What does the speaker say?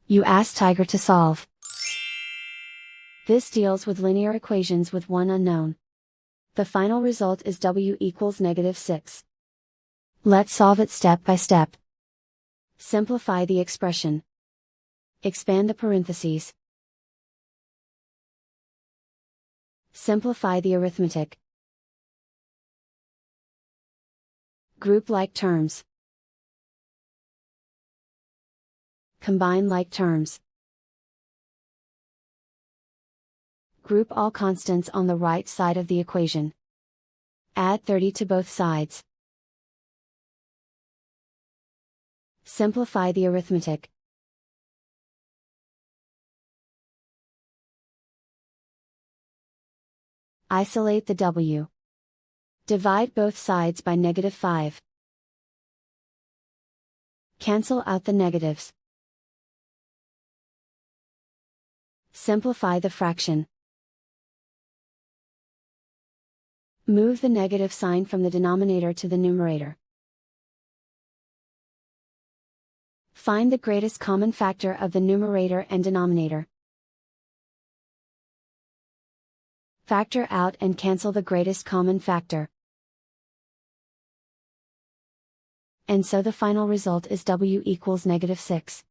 You ask Tiger to solve. This deals with linear equations with one unknown. The final result is w equals -6. Let's solve it step by step. Simplify the expression. Expand the parentheses. Simplify the arithmetic. Group like terms. Combine like terms. Group all constants on the right side of the equation. Add 30 to both sides. Simplify the arithmetic. Isolate the w. Divide both sides by -5. Cancel out the negatives. Simplify the fraction. Move the negative sign from the denominator to the numerator. Find the greatest common factor of the numerator and denominator. Factor out and cancel the greatest common factor. And so the final result is w equals -6.